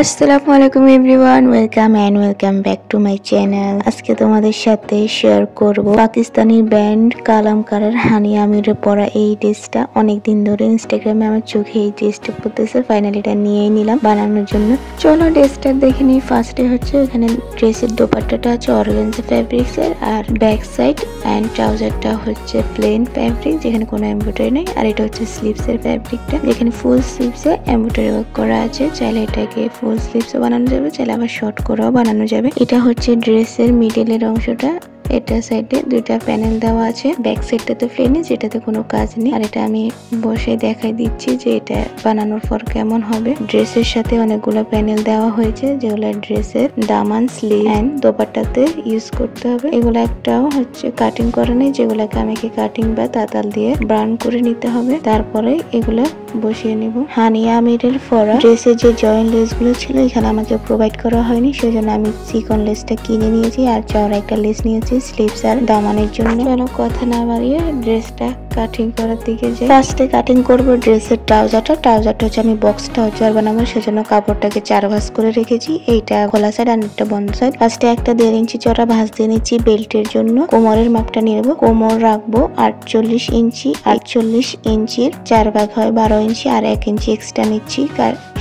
আসসালামু আলাইকুম everyone, welcome back to my channel. আজকে তোমাদের সাথে শেয়ার করব পাকিস্তানি ব্যান্ড কালামকারের হানি আমিরের পরা এই ড্রেসটা। অনেকদিন ধরে ইনস্টাগ্রামে আমার চোখে এই ড্রেসটা পড়তেছে, ফাইনালি এটা নিয়েই নিলাম বানানোর জন্য। চলো ড্রেসটা দেখে নিই। ফার্স্টে হচ্ছে এখানে ড্রেসের দোপাট্টাটা আছে অর্গানজা ফ্যাব্রিক্সের, আর ব্যাক সাইড অ্যান্ড ট্রাউজারটা হচ্ছে প্লেন ফ্যাব্রিক যেখানে কোনো এমব্রয়ডারি নেই, আর এটা হচ্ছে স্লিভসের ফ্যাব্রিকটা যেখানে ফুল স্লিভসে এমব্রয়ডারি ওয়ার্ক করা আছে। চাইলে এটাকে ফুল স্লিভসও বানানো যাবে, চাইলে আবার শর্ট করেও বানানো যাবে। এটা হচ্ছে ড্রেসের মিডলের অংশটা। এটা সাইডে দুইটা প্যানেল দেওয়া আছে, ব্যাক সাইডটাতে প্লেন যেটাতে কোনো কাজ নেই। আর এটা আমি বসে দেখাই দিচ্ছি যে এটা বানানোর পর কেমন হবে। ড্রেসের সাথে অনেকগুলো প্যানেল দেওয়া হয়েছে যেগুলো ড্রেসের দামান, স্লিভ এন্ড দোপাট্টাতে ইউজ করতে হবে। এগুলো একটাও হচ্ছে কাটিং করা নেই, যেগুলোকে আমাকে কাটিং বা তাতাল দিয়ে ব্রাউন করে নিতে হবে। তারপরে এগুলো বসিয়ে নিব। হানিয়া আমিরের পরা ড্রেসের যে জয়েন্ট লেস গুলো ছিল এখানে আমাকে প্রোভাইড করা হয়নি, সেজন্য আমি চিকন লেসটা কিনে নিয়েছি আর চওড়া একটা লেস নিয়েছি স্লিভস আর দামানের জন্য। চলো কথা না বাড়িয়ে ড্রেসটা কাটিং করার দিকে যাই। ফার্স্টে কাটিং করব ড্রেসের ট্রাউজারটা হচ্ছে আমি বক্স ট্রাউজার বানাবো, সেজন্য কাপড়টাকে 4 ভাঁজ করে রেখেছি। এইটা খোলা সাইড আর একটা বন্ধ সাইড। ফার্স্টে একটা 1.5 ইঞ্চি চওড়া ভাঁজ দিয়ে নিচ্ছি বেল্টের জন্য। কোমরের মাপটা নিয়ে নেবো। কোমর রাখবো 48 ইঞ্চি। 48 ইঞ্চির 4 ভাগ হয় 12 ইঞ্চি, আর 1 ইঞ্চি এক্সট্রা নিচ্ছি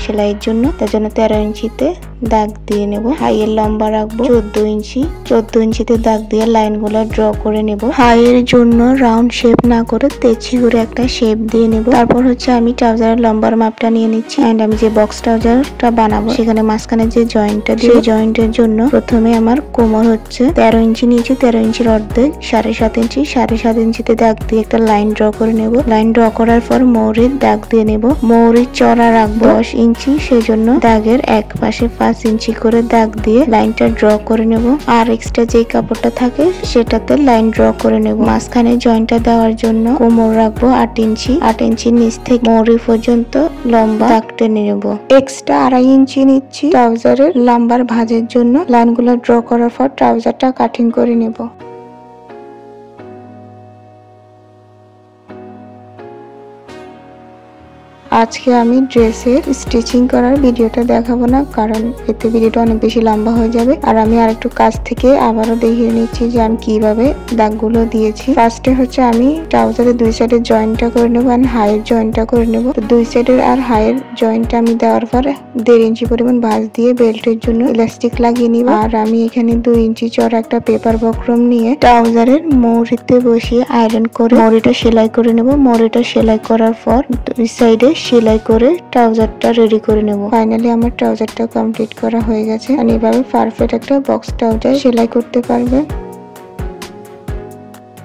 সেলাইয়ের জন্য। তার জন্য 13 ইঞ্চিতে দাগ দিয়ে নেব। হাইয়ের লম্বা রাখবো 14 ইঞ্চি। 14 ইঞ্চিতে দাগ দিয়ে লাইন গুলো ড্র করে নেব। হাইয়ের জন্য রাউন্ড শেপ না করে তেছি করে একটা শেপ দিয়ে নেব। তারপর হচ্ছে আমি ট্রাউজারের লম্বার মাপটা নিয়ে নিচ্ছি। এন্ড আমি যে বক্স ট্রাউজারটা বানাবো সেখানে মাঝখানে যে জয়েন্টটা দিয়ে জয়েন্টের জন্য প্রথমে আমার কোমর হচ্ছে 13 ইঞ্চি নিয়েছি। 13 ইঞ্চির অর্ধেক 7.5 ইঞ্চি। 7.5 ইঞ্চিতে দাগ দিয়ে একটা লাইন ড্র করে নেব। লাইন ড্র করার পর মৌরির দাগ দিয়ে নেব। মৌরির চড়া রাখবো 10 ইঞ্চি, সেজন্য দাগের এক পাশে 5 ইঞ্চি করে দাগ দিয়ে লাইনটা ড্র করে নেব। আর এক্সট্রা যে কাপড়টা থাকে সেটাতে লাইন ড্র করে নেব। মাঝখানে জয়েন্টটা দেওয়ার জন্য কোমর রাখবো 8 ইঞ্চি। 8 ইঞ্চির নিচ থেকে মৌরি পর্যন্ত লম্বা দাগ টেনে নেব। এক্সট্রা 2.5 ইঞ্চি নিচ্ছি ট্রাউজারের লম্বার ভাঁজের জন্য। লাইনগুলো ড্র করার পর ট্রাউজারটা কাটিং করে নেব। আজকে আমি ড্রেসের স্টিচিং করার ভিডিওটা দেখাবো না, কারণ এতে ভিডিওটা অনেক বেশি লম্বা হয়ে যাবে। আর আমি আরেকটু কাছ থেকে আবারও দেখিয়ে নিচ্ছি যে আমি কিভাবে দাগগুলো দিয়েছি। ফার্স্টে হচ্ছে আমি ট্রাউজারের 2 সাইডের জয়েন্টটা করে নেবো আর হাইয়ের জয়েন্টটা করে নেব। 2 সাইডের আর হাইয়ের জয়েন্টটা আমি দেওয়ার পর 1.5 ইঞ্চি পরিমাণ ভাঁজ দিয়ে বেল্টের জন্য ইলাস্টিক লাগিয়ে নিব। আর আমি এখানে 2 ইঞ্চি চড়া একটা পেপার বক্রম নিয়ে ট্রাউজারের মৌরিতে বসিয়ে আয়রন করে মৌরিটা সেলাই করে নেব। মৌরিটা সেলাই করার পর 2 সাইডে সেলাই করে ট্রাউজারটা রেডি করে নেব। ফাইনালি আমার ট্রাউজারটা কমপ্লিট করা হয়ে গেছে। আর এইভাবে পারফেক্ট একটা বক্স ট্রাউজার সেলাই করতে পারবেন।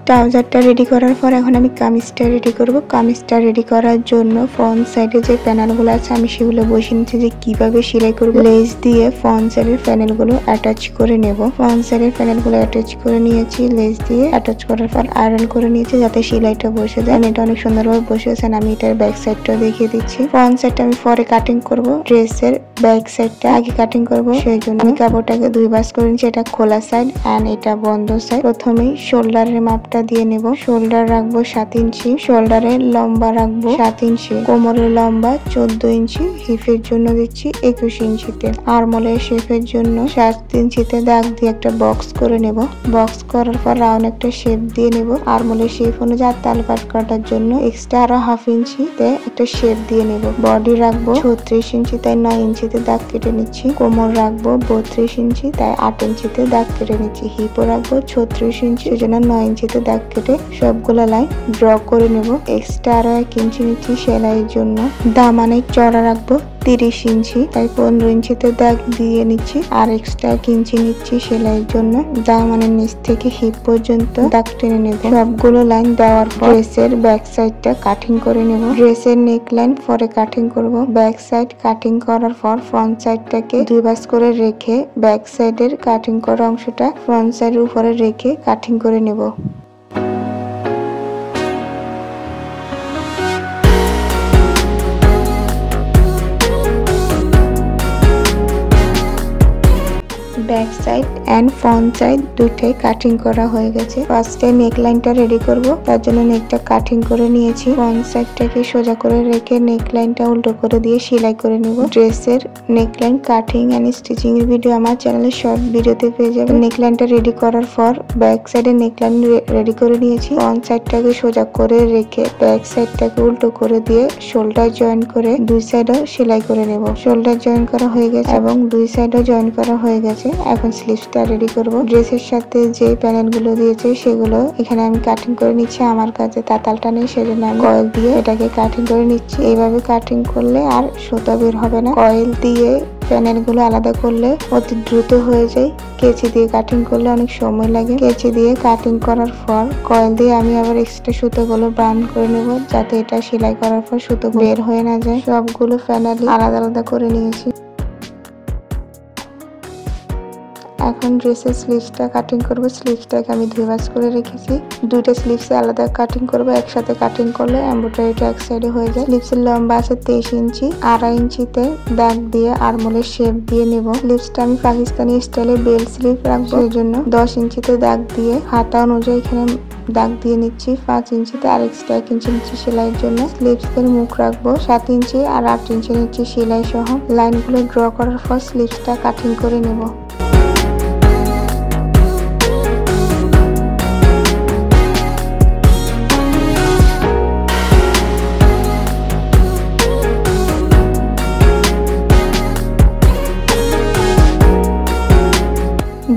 ট্রাউজারটা রেডি করার পর এখন আমি কামিজটা রেডি করব। কামিজটা রেডি করার জন্য ফ্রন্ট সাইডে যে প্যানেলগুলো আছে আমি সেগুলো বসিয়ে নিচ্ছি যে কিভাবে সেলাই করব। লেস দিয়ে ফ্রন্ট সাইডের প্যানেলগুলো অ্যাটাচ করে নেব। ফ্রন্ট সাইডের প্যানেলগুলো অ্যাটাচ করে নিয়েছি। লেস দিয়ে অ্যাটাচ করার পর আয়রন করে নিয়েছি যাতে সেলাইটা বসে যায়। এটা অনেক সুন্দরভাবে বসেছে। আমি এটার ব্যাক সাইডটা দেখিয়ে দিচ্ছি। ফ্রন্ট সাইডটা আমি পরে কাটিং করব, ড্রেসের ব্যাক সাইডটা আগে কাটিং করব, সেই জন্য আমি কাপড়টাকে 2 ভাঁজ করে নিচ্ছি। এটা খোলা সাইড এন্ড এটা বন্ধ সাইড। প্রথমেই শোল্ডারের মাপটা দিয়ে নেব। শোল্ডার রাখবো 7 ইঞ্চি। শোল্ডারের লম্বা রাখবো 7 ইঞ্চি। কোমরের লম্বা 14 ইঞ্চি। হিপের জন্য দিচ্ছি 21 ইঞ্চিতে। আর্মহোলের শেপের জন্য 7 ইঞ্চিতে দাগ দিয়ে একটা বক্স করে নেব। বক্স করার পর রাউন্ড একটা শেপ দিয়ে নেব। আর্মহোলের শেপ অনুযায়ী তাল পাট কাটার জন্য এক্সট্রা আরো 1/2 ইঞ্চিতে একটা শেপ দিয়ে নেব। বডি রাখবো 36 ইঞ্চি, তাই 9 ইঞ্চিতে দাগ কেটে নিচ্ছি। কোমর রাখবো 32 ইঞ্চি, তাই 8 ইঞ্চিতে দাগ কেটে নিচ্ছি। হিপও রাখবো 36 ইঞ্চি, সেজন্য 9 ইঞ্চিতে দাগ কেটে সবগুলো লাইন ড্র করে নেব। এক্সট্রা আরো 1 ইঞ্চি নিচ্ছি সেলাইয়ের জন্য। দামানের চড়া রাখবো 30 ইঞ্চি, তাই 15 ইঞ্চিতে দাগ দিয়ে নিচ্ছি। আর এক্সট্রা 1 ইঞ্চি নিচ্ছি সেলাইয়ের জন্য। দামানের নিচ থেকে হিপ পর্যন্ত দাগ টেনে নেব। সবগুলো লাইন দেওয়ার পর ড্রেসের ব্যাক সাইডটা কাটিং করে নেব। ড্রেসের নেক লাইন পরে কাটিং করব। ব্যাক সাইড কাটিং করার পর ফ্রন্ট সাইডটাকে 2 ভাঁজ করে রেখে ব্যাক সাইডের কাটিং করা অংশটা ফ্রন্ট সাইডের উপরে রেখে কাটিং করে নেব। Back side and front side দুইটাই কাটিং করা হয়ে গেছে। ফার্স্টে নেক লাইনটা রেডি করব, তার জন্য নেকটা কাটিং করে নিয়েছি। ফ্রন্ট সাইডটাকে সোজা করে রেখে নেক লাইনটা উল্টো করে দিয়ে সেলাই করে নেব। ড্রেসের নেক লাইন কাটিং এন্ড স্টিচিং এর ভিডিও আমার চ্যানেলে শর্ট ভিডিওতে পেয়ে যাবেন। নেক লাইনটা রেডি করার পর ব্যাক সাইডে নেক লাইন রেডি করে নিয়েছি। ফ্রন্ট সাইডটাকে সোজা করে রেখে ব্যাক সাইডটাকে উল্টো করে দিয়ে শোল্ডার জয়েন করে দুই সাইডও সেলাই করে নেব। শোল্ডার জয়েন করা হয়ে গেছে এবং দুই সাইডও জয়েন করা হয়ে গেছে। এখন স্লিভসটা রেডি করব। ড্রেসের সাথে যে প্যানেল গুলো দিয়েছে সেগুলো এখানে আমি কাটিং করে নিচ্ছি। আমার কাছে তাতালটা নেই, সেজন্য আমি কয়েল দিয়ে এটাকে কাটিং করে নিচ্ছি। এইভাবে কাটিং করলে আর সুতা বের হবে না। কয়েল দিয়ে প্যানেল গুলো আলাদা করলে অতি দ্রুত হয়ে যায়। কেচি দিয়ে কাটিং করলে অনেক সময় লাগে। কেচি দিয়ে কাটিং করার পর কয়েল দিয়ে আমি আবার এক্সট্রা সুতোগুলো বার্ন করে নেব, যাতে এটা সেলাই করার পর সুতো বের হয়ে না যায়। সবগুলো প্যানেল আলাদা আলাদা করে নিয়েছি। এখন ড্রেসের স্লিভসটা কাটিং করব। স্লিভসটাকে আমি দুই ভাঁজ করে রেখেছি। দুইটা স্লিভসে আলাদা কাটিং করব, একসাথে কাটিং করলে এমব্রয়ডারিটা এক সাইডে হয়ে যায়। স্লিভসের লম্বা আছে 23 ইঞ্চি। 2.5 ইঞ্চিতে দাগ দিয়ে আরমোলের শেপ দিয়ে নেব। স্লিভসটা আমি পাকিস্তানি স্টাইলে বেল স্লিভ রাখবো, এই জন্য 10 ইঞ্চিতে দাগ দিয়ে হাতা অনুযায়ী এখানে দাগ দিয়ে নিচ্ছি। 5 ইঞ্চিতে আর এক্সট্রা 1 ইঞ্চি নিচ্ছি সেলাইয়ের জন্য। স্লিভসের মুখ রাখবো 7 ইঞ্চি আর 8 ইঞ্চি নিচ্ছি সেলাই সহ। লাইনগুলো ড্র করার পর স্লিভসটা কাটিং করে নেব।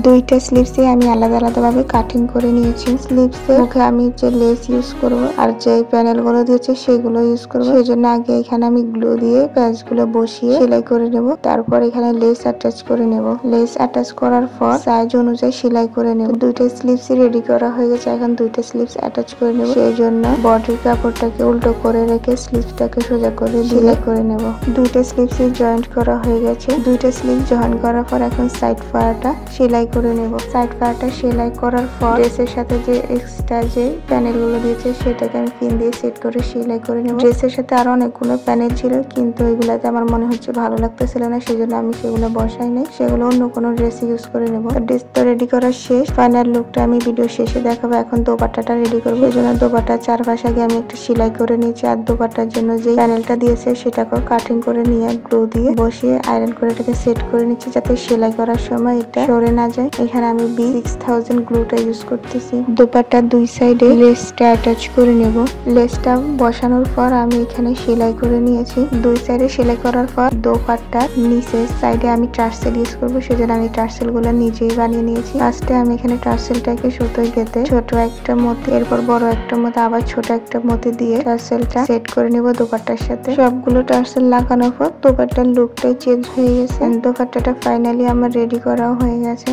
দুইটা স্লিভসে আমি আলাদা আলাদা ভাবে কাটিং করে নিয়েছি। স্লিভসে মুখে আমি যে লেস ইউজ করব আর যে প্যানেল গুলো দিয়েছে সেগুলো ইউজ করব, সেই জন্য আগে এখানে আমি গ্লু দিয়ে প্যাচগুলো বসিয়ে সেলাই করে নেব। তারপর এখানে লেস অ্যাটাচ করে নেব। লেস অ্যাটাচ করার পর সাইজ অনুযায়ী সেলাই করে নেব। দুইটা স্লিভস রেডি করা হয়ে গেছে। এখন দুইটা স্লিভস অ্যাটাচ করে নেব। সেই জন্য বডির কাপড়টাকে উল্টো করে রেখে স্লিভসটাকে সোজা করে সেলাই করে নেব। দুইটা স্লিভস জয়েন্ট করা হয়ে গেছে। দুইটা স্লিভ জয়েন করার পর এখন সাইড পার্টটা সেলাই করে নেব। সাইড পার্টটা সেলাই করার পর ড্রেসের সাথে যে এক্সট্রা যে প্যানেল গুলো দিয়েছে সেটাকে আমি পিন দিয়ে সেট করে সেলাই করে নেব। ড্রেসের সাথে আরো অনেকগুলো প্যানেল ছিল, কিন্তু এগুলাতে আমার মনে হচ্ছে ভালো লাগতেছিল না, সেজন্য আমি সেগুলো বসাই নাই। সেগুলো অন্য কোনো ড্রেস ইউজ করে নেব। ড্রেস তো রেডি করা শেষ। ফাইনাল লুকটা আমি ভিডিও শেষে দেখাবো। এখন দোপাট্টাটা রেডি করবো। এই জন্য দোপাট্টার চারপাশে আগে আমি একটা সেলাই করে নিয়েছি। আর দোপাট্টার জন্য যে প্যানেলটা দিয়েছে সেটাকেও কাটিং করে নিয়ে গ্লু দিয়ে বসিয়ে আয়রন করে এটাকে সেট করে নিচ্ছি, যাতে সেলাই করার সময় এটা সরে না যায়। এখানে আমি B6000 গ্লুটা ইউজ করতেছি। দোপাট্টার দুই সাইডে লেসটা অ্যাটাচ করে নেব। লেসটা বসানোর পর আমি এখানে সেলাই করে নিয়েছি। দুই সাইডে সেলাই করার পর দোপাট্টার নিচের সাইডে আমি টার্সেল ইউজ করবো, সেজন্য আমি টার্সেল গুলো নিজেই বানিয়ে নিয়েছি। ফার্স্টে আমি এখানে টার্সেলটাকে সুতোয় গেঁথে ছোট একটা মতি, এরপর বড় একটা মতি, আবার ছোট একটা মতি দিয়ে টার্সেলটা সেট করে নেব দোপাট্টার সাথে। সবগুলো টার্সেল লাগানোর পর দোপাট্টার লুকটাই চেঞ্জ হয়ে গেছে। দোপাট্টাটা ফাইনালি আমার রেডি করাও হয়ে গেছে।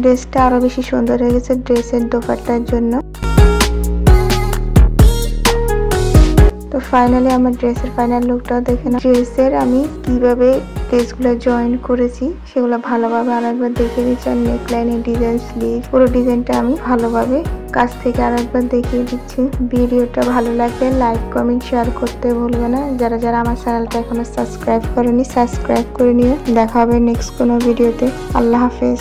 ড্রেসটা আরো বেশি সুন্দর হয়ে গেছে ড্রেসের দোপাট্টার জন্য। তো ফাইনালি আমার ড্রেসের ফাইনাল লুকটাও দেখে না। ড্রেসের আমি কিভাবে ড্রেসগুলো জয়েন করেছি সেগুলো ভালোভাবে আরেকবার দেখে দিচ্ছি। আর নেকলাইনের ডিজাইন, স্লিভ, পুরো ডিজাইনটা আমি ভালোভাবে কাছ থেকে আরেকবার দেখিয়ে দিচ্ছি। ভিডিওটা ভালো লাগলে লাইক, কমেন্ট, শেয়ার করতে ভুলবে না। যারা যারা আমার চ্যানেলটা এখনো সাবস্ক্রাইব করেনি সাবস্ক্রাইব করে নিও। দেখা হবে নেক্সট কোনো ভিডিওতে। আল্লাহ হাফেজ।